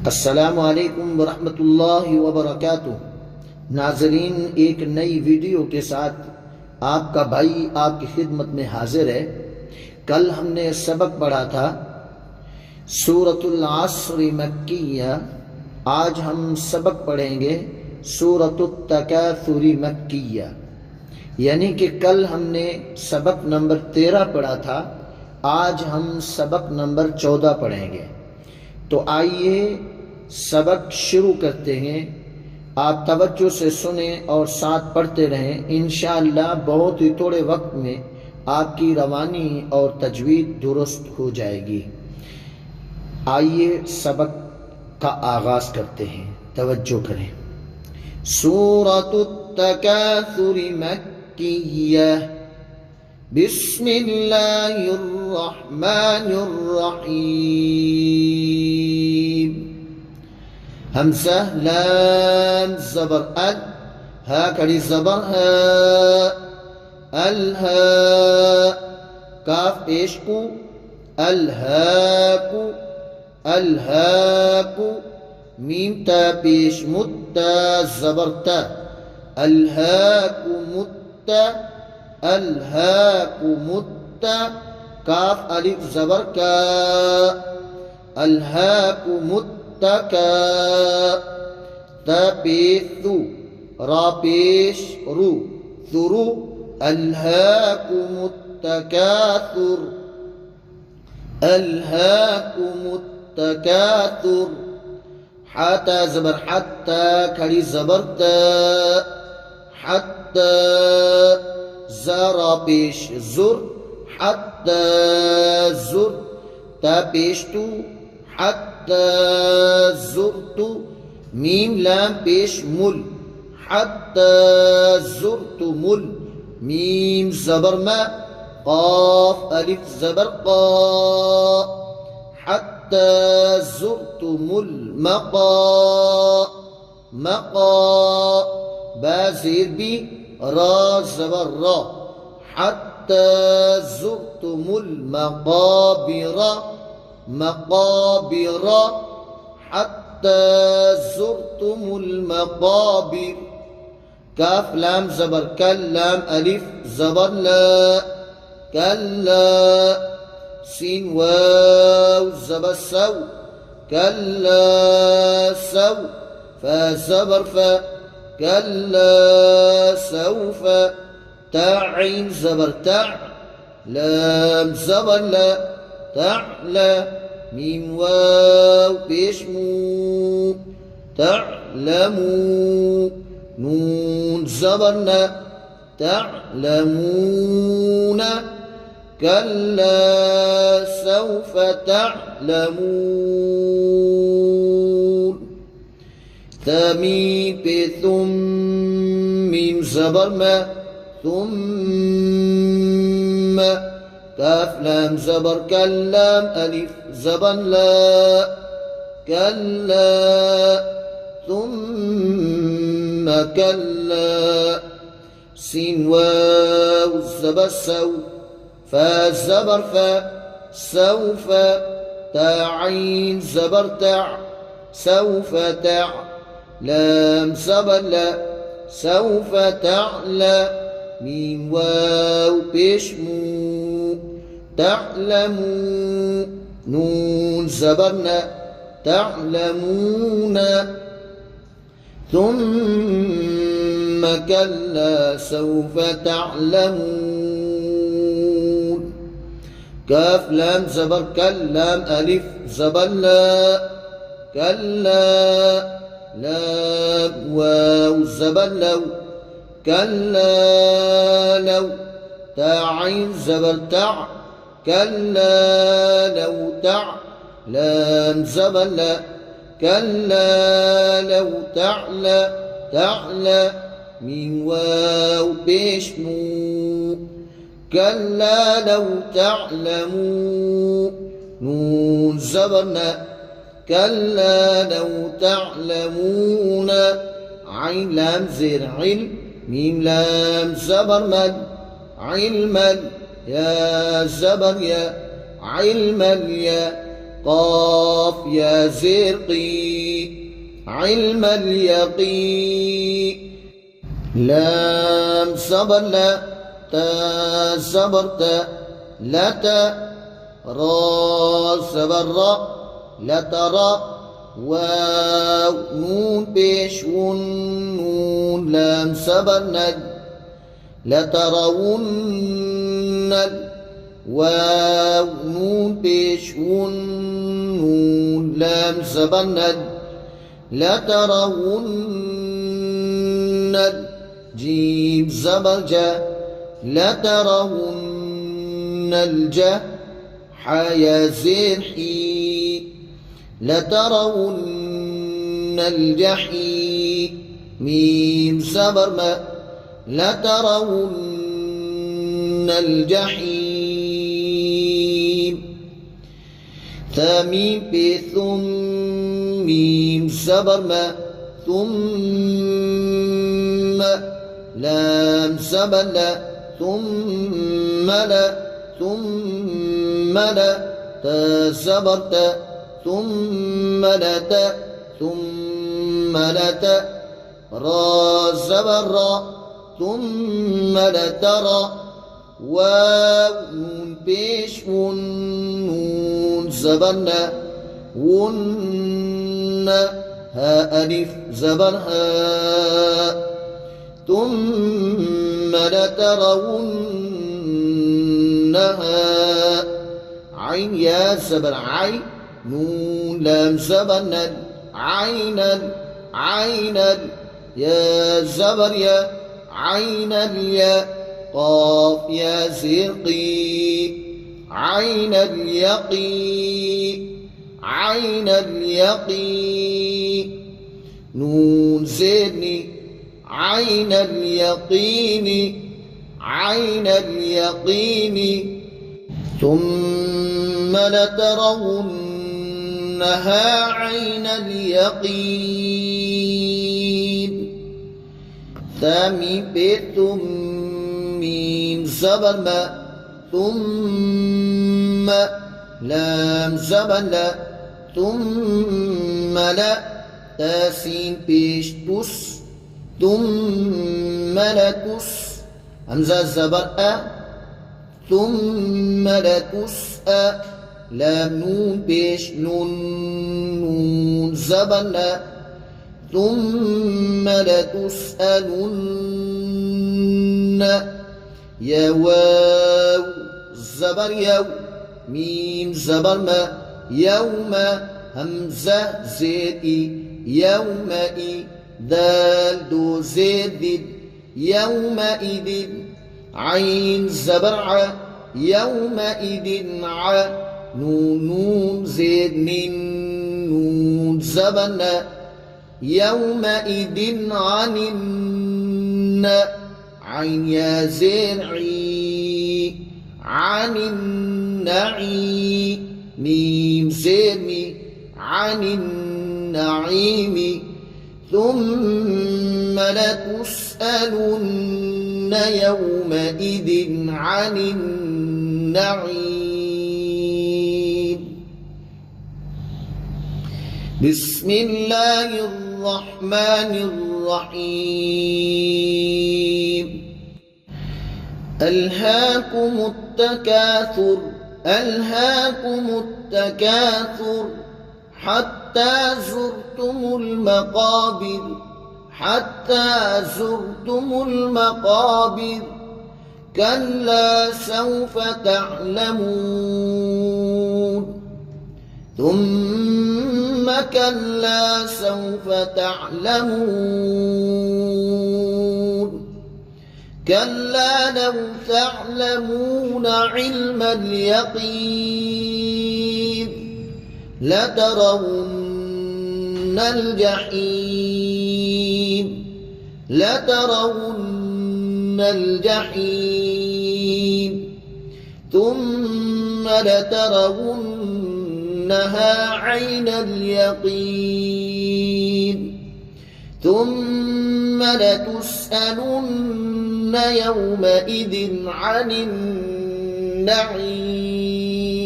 अस्सलामु अलैकुम वरहमतुल्लाहि वबरकातुह। नाज़रीन, एक नई वीडियो के साथ आपका भाई आपकी खिदमत में हाजिर है। कल हमने सबक पढ़ा था सूरतुल अस्र मक्किया। आज हम सबक पढ़ेंगे सूरतुत तकासुर मक्किया। यानी कि कल हमने सबक नंबर 13 पढ़ा था, आज हम सबक नंबर 14 पढ़ेंगे। तो आइए सबक शुरू करते हैं। आप तवज्जो से सुने और साथ पढ़ते रहें। इंशाअल्लाह बहुत ही थोड़े वक्त में आपकी रवानी और तजवीद दुरुस्त हो जाएगी। आइए सबक का आगाज करते हैं, तवज्जो करें। सूरतुत तकासुर मक्किया। बिस्मिल्लाहिर रहमानिर रहीम। हमज़ा लाम ज़बर अल, हा कड़ी ज़बर हा, अल हा, काफ पेश कु, अल हा कु, अल हा कु, मीम ता पेश मुत्ता ज़बर ता, अल हा कु मुत्ता, अल हा कु मुत्ता, काफ अलिफ ज़बर का, अल हा कु मुत्ता तका, ता पेश तु, रा पेश रु, तुरु, अल्हाकुमुत तकासुर, अल्हाकुमुत तकासुर। हाता ज़बर हत्ता, खड़ी ज़बर ता, हत्ता, ज़रा पेश ज़ुर, हत्ता ज़ुर, ता पेश तु, हत्ता ज़ुरतु, मीम लाम पेश मुल, हत्ता ज़ुरतु मुल, मीम ज़बर मा, क़ाफ अलिफ ज़बर क़ा, हत्ता ज़ुरतु मुल मक़ा, मक़ा, बा ज़ेर बी, रा ज़बर रा, हत्ता ज़ुरतु मुल मक़ाबिरा, मक़ाबिरा, हत्ता ज़ुरतुमुल मक़ाबिर। काफ लाम ज़बर कल, लाम अलिफ ज़बर ला, कल्ला, सीन वाव ज़बर सौ, कल्ला सौ, फा ज़बर फा, कल्ला सौफ, ता ऐन ज़बर ता, लाम ज़बर ला, तअला, मीम वाव पेश मू, तअलमू, नून ज़बर ना, तअलमून, कल्ला सौफ तअलमून। तमीम पे तुम, मीम ज़बर मा, तुम, काफ लाम ज़बर कल्लाम अलिफ ज़बर ला, कल्ला, तुम्म कल्ला, सीन वाव ज़बर सौ, फा ज़बर फा, सौफ, ता ऐन ज़बर ता, सौफ ता, लाम ज़बर ला, सौफ तअला, मीम वाव पेश मू, तअलमू, नून ज़बर ना, तअलमून, थुम्म कल्ला सौफ तअलमून। काफ लाम ज़बर कल, लाम अलिफ ज़बर ला, कल्ला, लाम वाव ज़बर लौ, कल्ला लौ, ता ऐन ज़बर ता, कल्ला लौ ता, लाम ज़बर ला, कल्ला लौ तअला, तअला, मीम वाव पेश मू, कल्ला लौ तअलमू, नून ज़बर ना, कल्ला लौ तअलमून, ऐन लाम ज़ेर इल, मीम लाम ज़बर मद, इल्मन, या ज़बर या, इल्मन या, قاف يا زرقي علم اليقين. لام صبر لا تا صبرت لا تا را صبر را لا ترى واو نون بيش ونون لام صبر نج لا ترون واو نون بيش ونون لام صبر نج لا ترون جيم زبر جا لا ترون الجا حيا زين حي لا ترون الجحيم ميم زبر ما لا ترون الجحيم ثميم بثم ميم زبر ما ثم لام زبر لا ثم لا ثم لا تا زبر تا ثم لا تا ثم لا تا را زبر را ثم لا ترى واو نون بيش ونون زبرنا ون ها ألف زبر ها ثم لترونها عين يا زبر عين نون لام زبر عينا عينا يا زبر يا عين الياء قاف يا زرقي عين اليقي عين اليقي نون زدني عين اليقين عين اليقين ثم لترونها عين اليقين ثامي بثم ميم زبر ما ثم لام زبر لا ثم لا تاسين بيش تس ثم لا تس همزة زبر ثم لا تسأ لام نون بيش نون نون زبر لا ثم لتسألن يا واو زبر يو ميم زبر ما يوم همزة زيد يومئذ دال دو زيد يومئذ عين زبر ع يومئذ ع نون نون زيد نون زبر يومئذ عن عين يا زرعي عن النعي ميم زرمي عن النعيم ثم لتسألن يومئذ عن النعيم. بسم الله الرحمن الرحيم. ألهاكم التكاثر ألهاكم التكاثر حتى زرتم المقابر حتى زرتم المقابر كلا سوف تعلمون ثم كلا سوف تعلمون كلا لو تعلمون علم اليقين لترون الجحيم لترون الجحيم ثم لترونها عين اليقين ثم لتسألن يومئذ عن النعيم.